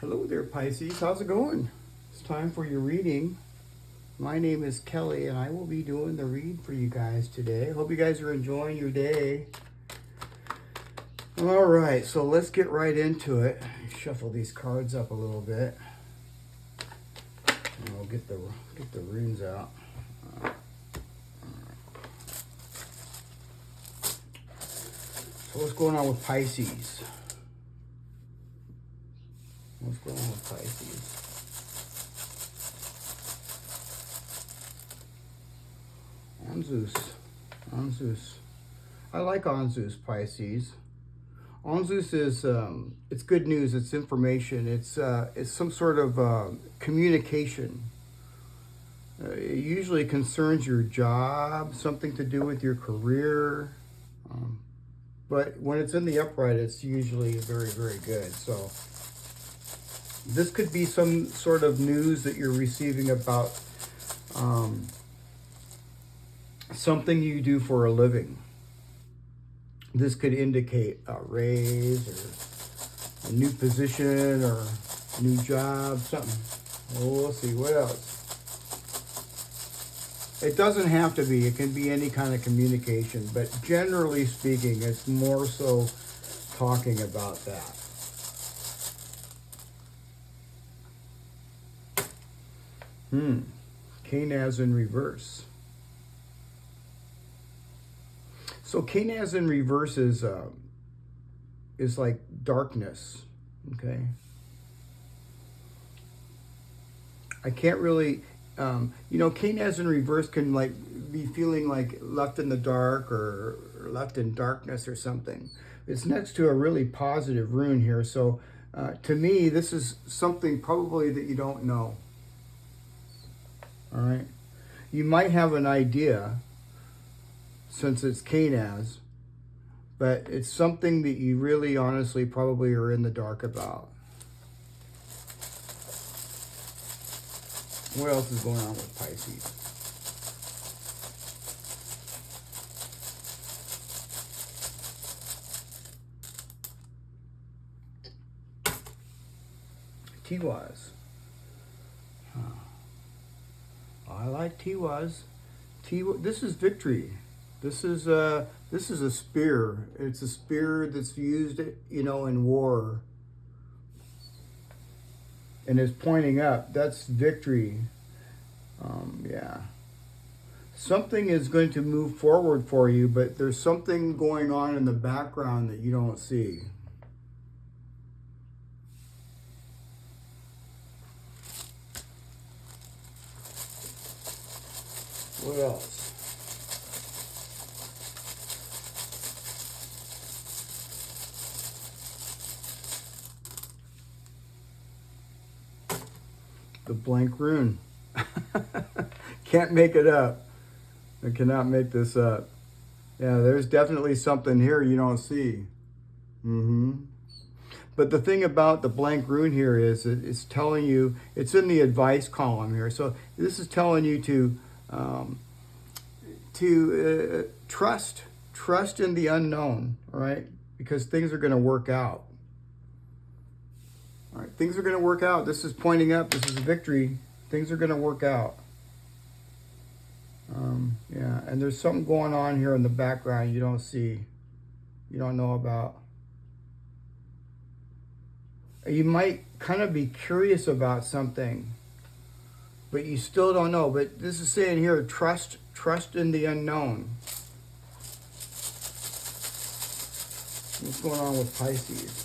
Hello there, Pisces. How's it going? It's time for your reading. My name is Kelly, and I will be doing the read for you guys today. Hope you guys are enjoying your day. All right, so let's get right into it. Shuffle these cards up a little bit. And we'll get the runes out. So what's going on with Pisces? What's going on with Pisces? Anzus. I like Anzus, Pisces. Anzus is, it's good news, it's information, it's some sort of communication. It usually concerns your job, something to do with your career. But when it's in the upright, it's usually very, very good. So this could be some sort of news that you're receiving about something you do for a living. This could indicate a raise or a new position or a new job, something. Well, we'll see. What else? It doesn't have to be. It can be any kind of communication. But generally speaking, it's more so talking about that. Canaz in reverse. So Canaz in reverse is like darkness, okay? I can't really, Canaz in reverse can like be feeling like left in the dark or left in darkness or something. It's next to a really positive rune here. So to me, this is something probably that you don't know. All right. You might have an idea since it's Canaz, but it's something that you really honestly probably are in the dark about. What else is going on with Pisces? Tiwaz. I like Tiwaz. This is victory. This is a spear. It's a spear that's used, in war. And it's pointing up. That's victory. Yeah. Something is going to move forward for you, but there's something going on in the background that you don't see. What else? The blank rune. Can't make it up. I cannot make this up. Yeah, there's definitely something here you don't see. But the thing about the blank rune here is it's telling you, it's in the advice column here. So this is telling you to trust in the unknown, all right? Because things are going to work out. All right, things are going to work out. This is pointing up. This is a victory. Things are going to work out. Yeah, and there's something going on here in the background you don't see, you don't know about. You might kind of be curious about something, but you still don't know. But this is saying here, trust in the unknown. What's going on with Pisces?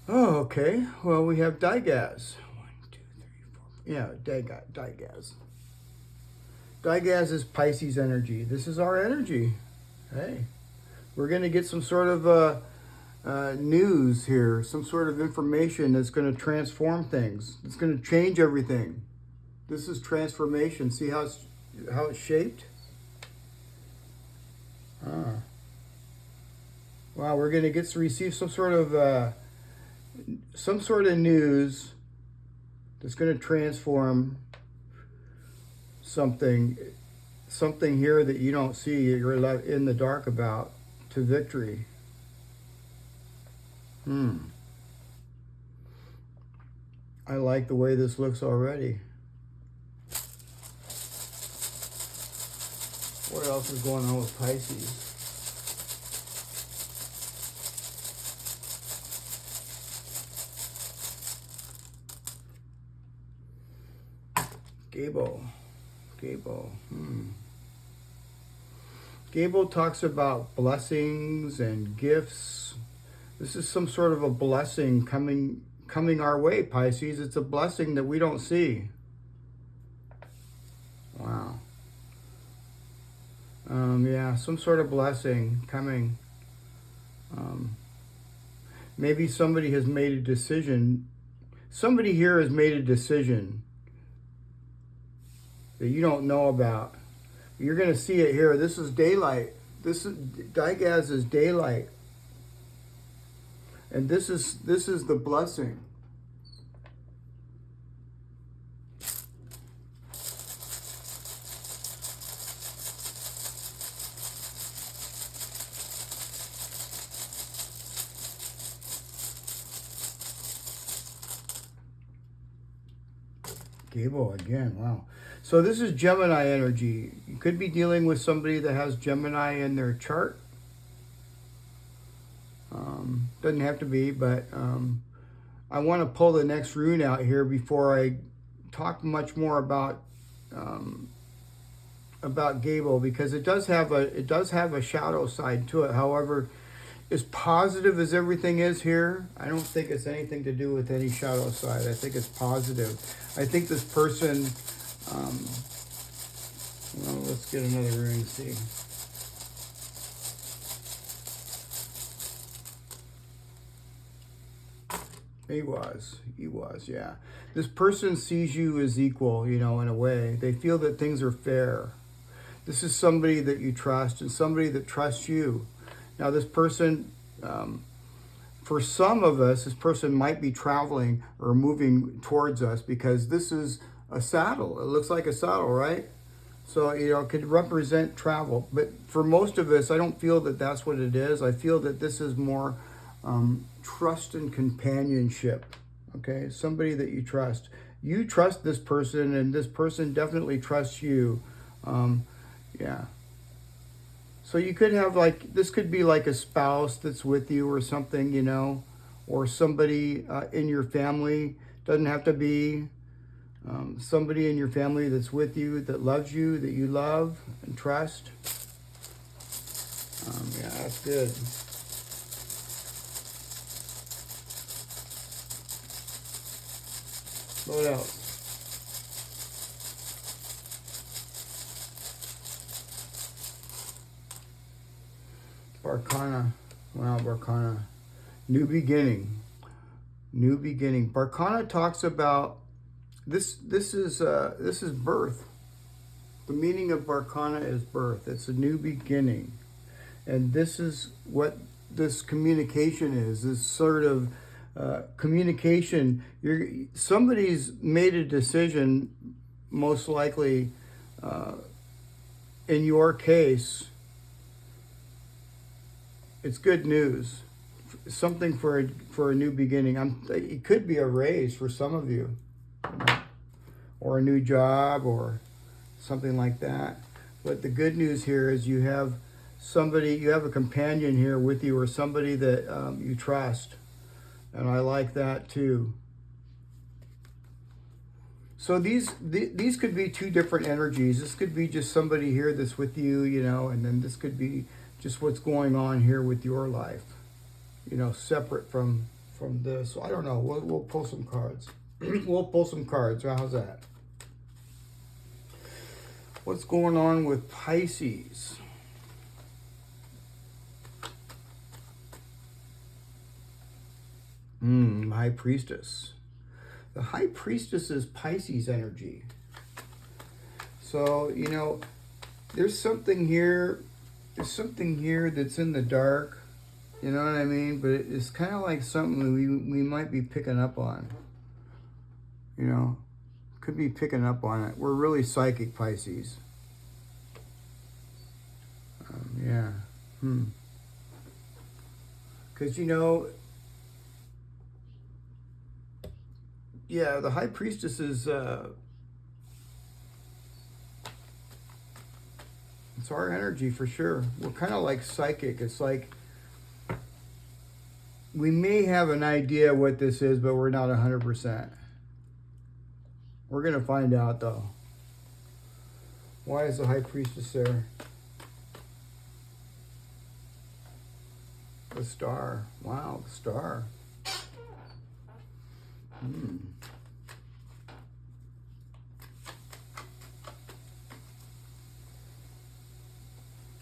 Oh, okay. Well, we have Digaz. 1, 2, 3, 4. Yeah, Digaz. Digaz is Pisces energy. This is our energy. Hey, we're going to get some sort of news here, some sort of information that's going to transform things. It's going to change everything. This is transformation. See how it's shaped? Wow, we're going to get to receive some sort of news that's going to transform something here that you don't see, you're in the dark about, to victory. I like the way this looks already. What else is going on with Pisces? Gable. Gable talks about blessings and gifts. This is some sort of a blessing coming our way, Pisces. It's a blessing that we don't see. Wow. Yeah, some sort of blessing coming. Maybe somebody has made a decision. Somebody here has made a decision that you don't know about. You're going to see it here. This is daylight. This is Digaz is daylight. And this is the blessing. Gable again, wow. So this is Gemini energy. You could be dealing with somebody that has Gemini in their chart. Doesn't have to be, but I want to pull the next rune out here before I talk much more about Gable, because it does have a shadow side to it. However, as positive as everything is here, I don't think it's anything to do with any shadow side. I think it's positive. I think this person, well, let's get another rune and see. He was, yeah. This person sees you as equal, you know, in a way. They feel that things are fair. This is somebody that you trust and somebody that trusts you. Now, this person, for some of us, this person might be traveling or moving towards us, because this is a saddle. It looks like a saddle, right? So, you know, it could represent travel. But for most of us, I don't feel that that's what it is. I feel that this is more trust and companionship. Okay, somebody that you trust. You trust this person, and this person definitely trusts you. Yeah. So you could have, like, this could be like a spouse that's with you or something, you know, or somebody in your family. Doesn't have to be somebody in your family that's with you, that loves you, that you love and trust. Yeah, that's good. What else? Barkana. Wow, Barkana. New beginning. New beginning. Barkana talks about this is birth. The meaning of Barkana is birth. It's a new beginning. And this is what this communication is. This sort of communication. Somebody's made a decision, most likely in your case. It's good news. Something for a new beginning. It could be a raise for some of you, or a new job, or something like that. But the good news here is you have a companion here with you, or somebody that you trust. And I like that too. So these could be two different energies. This could be just somebody here that's with you, you know, and then this could be just what's going on here with your life, you know, separate from this. So I don't know. We'll pull some cards. We'll pull some cards. How's that? What's going on with Pisces? High Priestess. The High Priestess is Pisces energy. So, you know, there's something here that's in the dark. You know what I mean? But it's kind of like something we might be picking up on. You know, Could be picking up on it. We're really psychic, Pisces. Yeah. Because, you know, yeah, the High Priestess is, it's our energy for sure. We're kind of like psychic. It's like we may have an idea what this is, but we're not 100%. We're going to find out, though. Why is the High Priestess there? The Star. Wow, the Star. And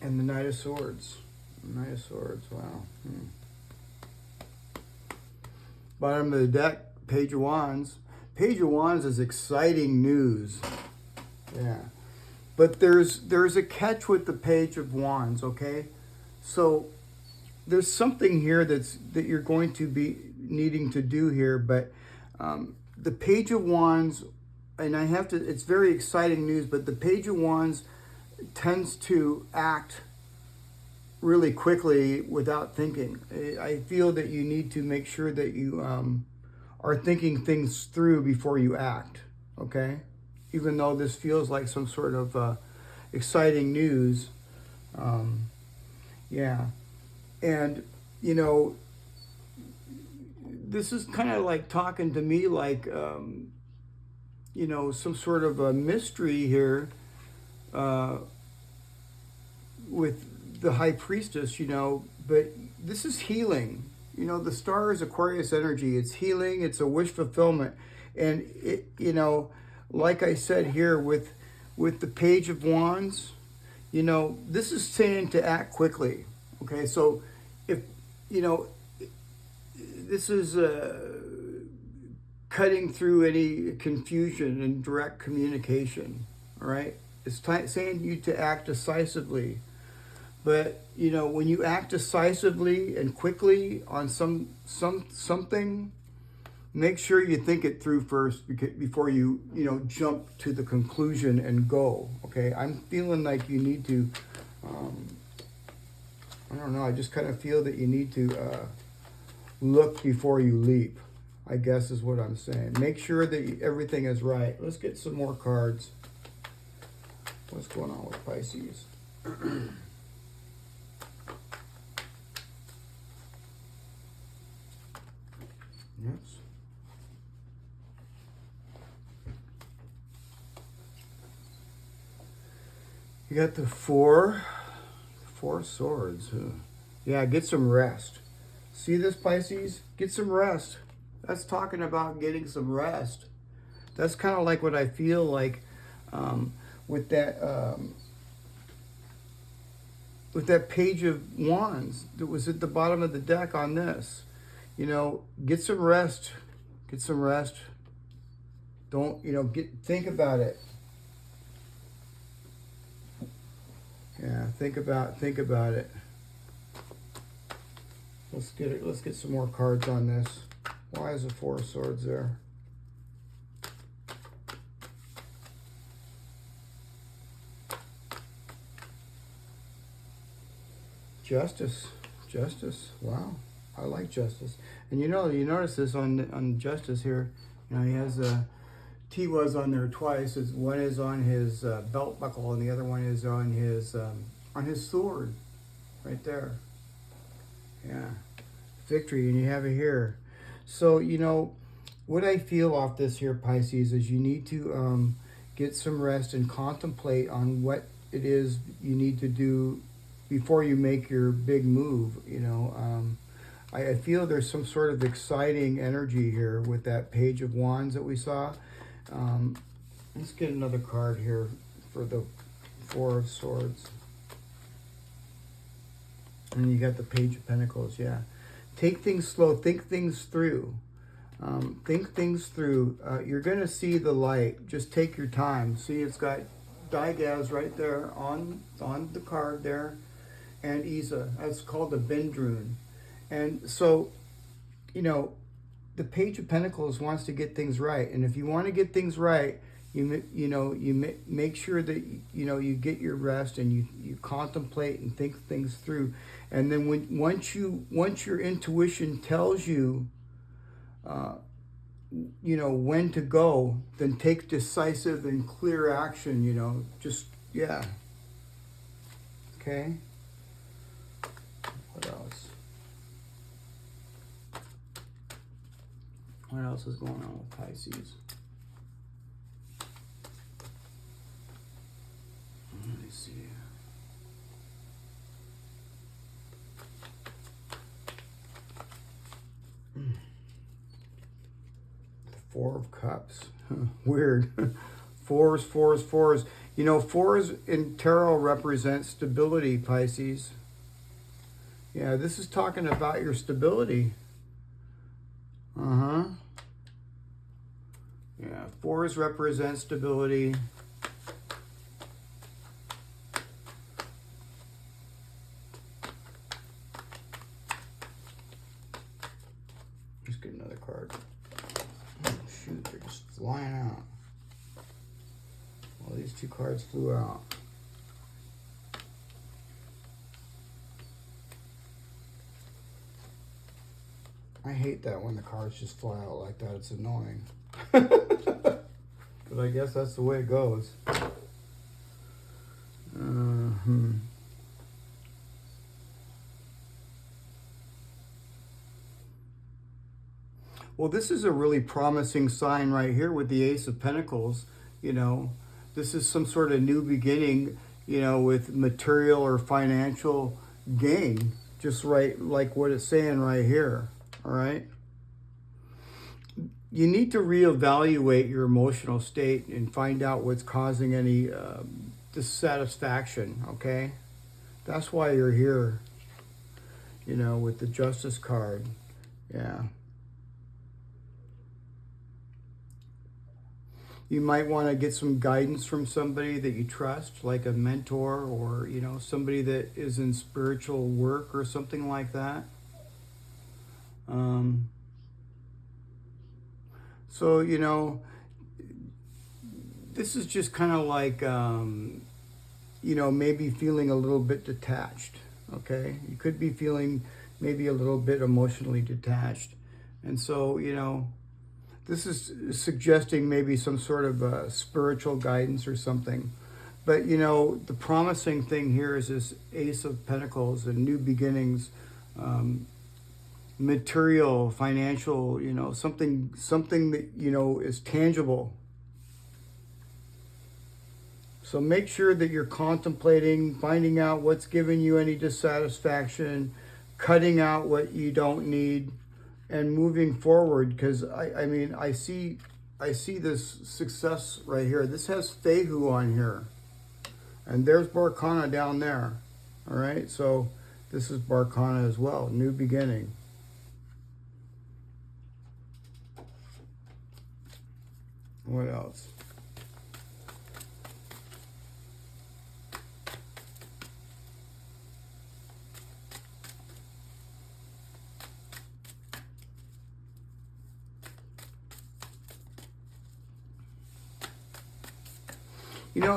the Knight of Swords. Knight of Swords, wow. Bottom of the deck, Page of Wands. Page of Wands is exciting news. Yeah. But there's a catch with the Page of Wands, okay? So there's something here that you're going to be needing to do here, but the Page of Wands, and it's very exciting news, but the Page of Wands tends to act really quickly without thinking. I feel that you need to make sure that you are thinking things through before you act, okay? Even though this feels like some sort of exciting news. Yeah. And, you know, this is kind of like talking to me like, you know, some sort of a mystery here with the High Priestess, you know, but this is healing. You know, the Star is Aquarius energy. It's healing. It's a wish fulfillment. And, it, you know, like I said here with the Page of Wands, you know, this is saying to act quickly. Okay, so if, you know, this is cutting through any confusion and direct communication, all right? It's saying you to act decisively. But, you know, when you act decisively and quickly on something, make sure you think it through first before you know, jump to the conclusion and go, okay? I'm feeling like you need to, I don't know, I just kind of feel that you need to look before you leap, I guess is what I'm saying. Make sure that everything is right. Let's get some more cards. What's going on with Pisces? Yes. You got the four swords. Yeah, get some rest. See this, Pisces? Get some rest. That's talking about getting some rest. That's kind of like what I feel like with that Page of Wands that was at the bottom of the deck on this. You know, get some rest. Get some rest. Don't, you know, think about it. Yeah, think about it. Let's get some more cards on this. Why is the Four of Swords there? Justice. Wow. I like Justice. And you know, you notice this on Justice here. You know, he has T was on there twice. One is on his belt buckle, and the other one is on his sword, right there. Yeah, victory, and you have it here. So you know, what I feel off this here, Pisces, is you need to get some rest and contemplate on what it is you need to do before you make your big move. You know. I feel there's some sort of exciting energy here with that Page of Wands that we saw. Let's get another card here for the Four of Swords. And you got the Page of Pentacles, yeah. Take things slow. Think things through. Think things through. You're going to see the light. Just take your time. See, it's got Digaz right there on the card there. And Isa. That's called the Bend Rune. And so, you know, the Page of Pentacles wants to get things right. And if you want to get things right, Make sure that you get your rest, and you contemplate and think things through, and then once your intuition tells you when to go, then take decisive and clear action. Yeah. Okay. What else? What else is going on with Pisces? Let me see. The Four of Cups. Weird. Fours. Fours in tarot represent stability, Pisces. Yeah, this is talking about your stability. Yeah, fours represent stability. Let's get another card. Oh, shoot, they're just flying out. Well, these two cards flew out. I hate that when the cards just fly out like that. It's annoying. But I guess that's the way it goes. Well, this is a really promising sign right here with the Ace of Pentacles. This is some sort of new beginning, with material or financial gain. Just right, like what it's saying right here. All right. You need to reevaluate your emotional state and find out what's causing any dissatisfaction. Okay. That's why you're here, with the Justice card. Yeah. You might want to get some guidance from somebody that you trust, like a mentor or, somebody that is in spiritual work or something like that. So, this is just kind of like, maybe feeling a little bit detached, okay? You could be feeling maybe a little bit emotionally detached. And so, this is suggesting maybe some sort of spiritual guidance or something. But, the promising thing here is this Ace of Pentacles and new beginnings, material, financial, something that, is tangible. So make sure that you're contemplating, finding out what's giving you any dissatisfaction, cutting out what you don't need, and moving forward. Because I see this success right here. This has Fehu on here, and there's Barkana down there. All right, so this is Barkana as well. New beginning. What else?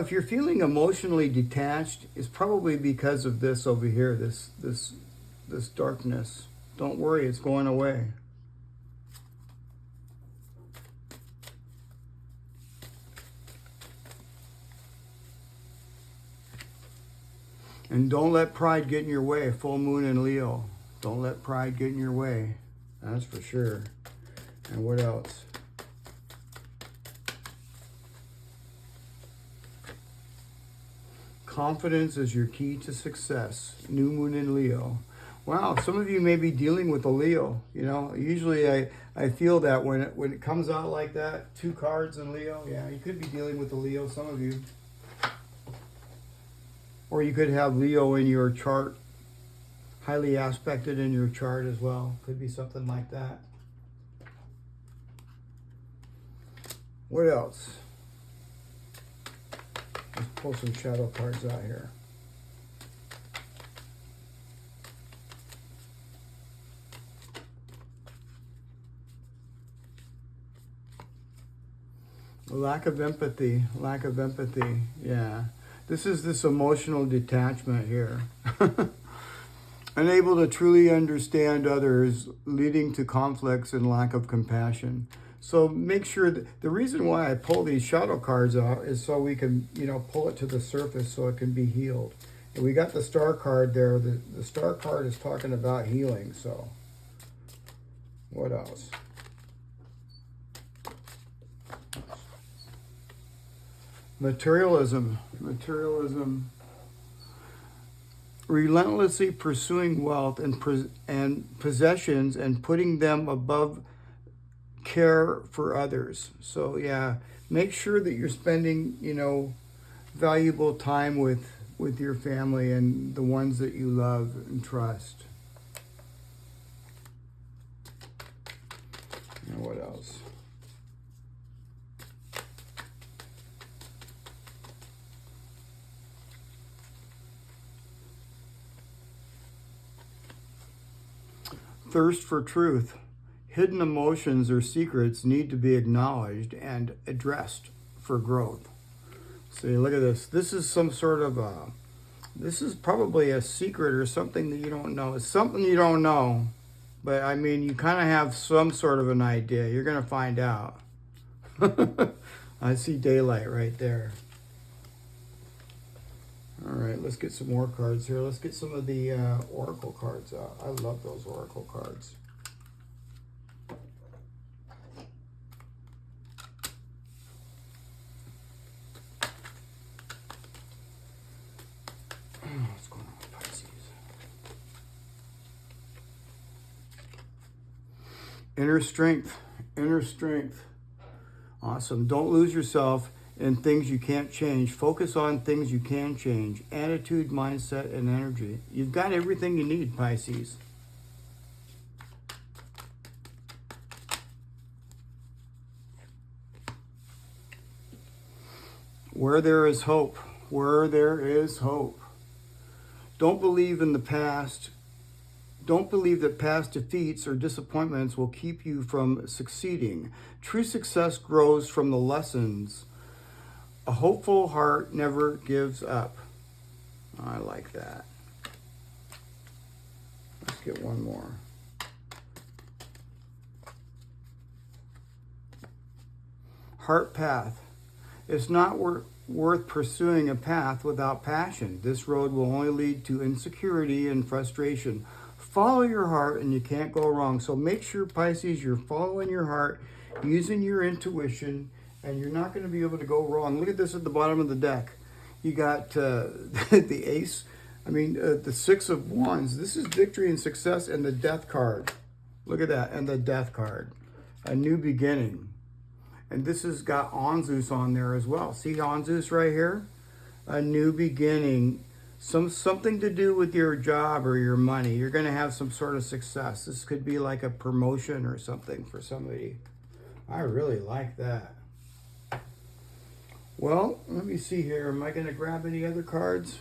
If you're feeling emotionally detached, it's probably because of this over here, this darkness. Don't worry, it's going away. And don't let pride get in your way. Full moon in Leo. Don't let pride get in your way. That's for sure. And what else? Confidence is your key to success. New moon in Leo. Wow, some of you may be dealing with a Leo. Usually I feel that when it comes out like that, 2 cards in Leo, yeah, you could be dealing with a Leo, some of you. Or you could have Leo in your chart, highly aspected in your chart as well. Could be something like that. What else? Let's pull some shadow cards out here. Lack of empathy. Lack of empathy. Yeah. This is this emotional detachment here. Unable to truly understand others, leading to conflicts and lack of compassion. So make sure that the reason why I pull these shadow cards out is so we can, pull it to the surface so it can be healed. And we got the star card there. The star card is talking about healing. So what else? Materialism. Relentlessly pursuing wealth and possessions and putting them above care for others. So yeah, make sure that you're spending, valuable time with your family and the ones that you love and trust. And what else? Thirst for truth. Hidden emotions or secrets need to be acknowledged and addressed for growth. See, look at this. This is some sort of this is probably a secret or something that you don't know. It's something you don't know, but I mean, you kind of have some sort of an idea. You're going to find out. I see daylight right there. All right, let's get some more cards here. Let's get some of the oracle cards out. I love those oracle cards. What's going on with Pisces? Inner strength. Inner strength. Awesome. Don't lose yourself in things you can't change. Focus on things you can change. Attitude, mindset, and energy. You've got everything you need, Pisces. Where there is hope. Where there is hope. Don't believe in the past. Don't believe that past defeats or disappointments will keep you from succeeding. True success grows from the lessons. A hopeful heart never gives up. I like that. Let's get one more. Heart path. It's not worth pursuing a path without passion. This road will only lead to insecurity and frustration. Follow your heart and you can't go wrong. So make sure, Pisces, you're following your heart, using your intuition, and you're not going to be able to go wrong. Look at this at the bottom of the deck. You got the ace, the Six of Wands. This is victory and success, and the Death card. Look at that, and the Death card. A new beginning. And this has got Anzus on there as well. See Anzus right here? A new beginning. Something to do with your job or your money. You're going to have some sort of success. This could be like a promotion or something for somebody. I really like that. Well, let me see here. Am I going to grab any other cards?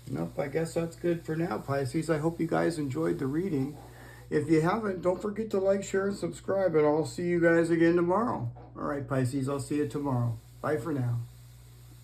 Nope, I guess that's good for now, Pisces. I hope you guys enjoyed the reading. If you haven't, don't forget to like, share, and subscribe, and I'll see you guys again tomorrow. All right, Pisces, I'll see you tomorrow. Bye for now.